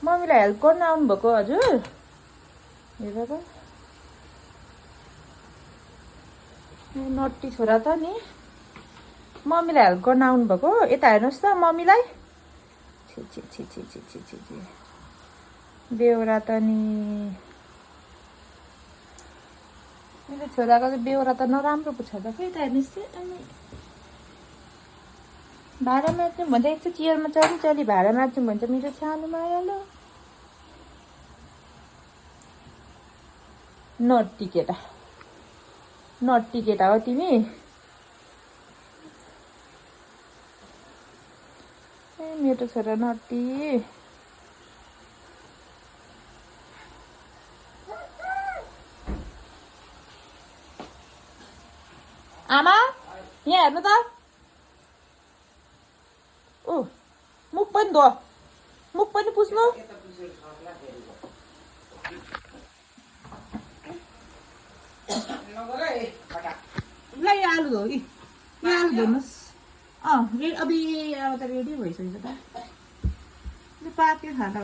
मम्मीलाई हेल्प गर्न आउनुभएको हजुर हेर त नट्टी छोरा त नि मम्मीलाई हेल्प गर्न आउनुभएको यता हेर्नुहोस् त मम्मीलाई छि छि छि छि छि छि छि छि बेहोरा त नि मेरो छोराको चाहिँ बेहोरा त नराम्रो पो छ त के त हेर्नुहोस् त अनि भाडा मार्नु भन्छ एकछिन चियरमा चली भाडा मार्नु भन्छ मेरो सानो मायालो नट्टी केटा हो तिमी ए मेरो छोरा नट्टी आमा यहाँ हेर्नु त ऊ मुख पनि धो मुख पनि पुस्नु ल यो आलु धो यो आलु धोनुहोस् अब त रेडी भइसक्यो त पाक्यो खाना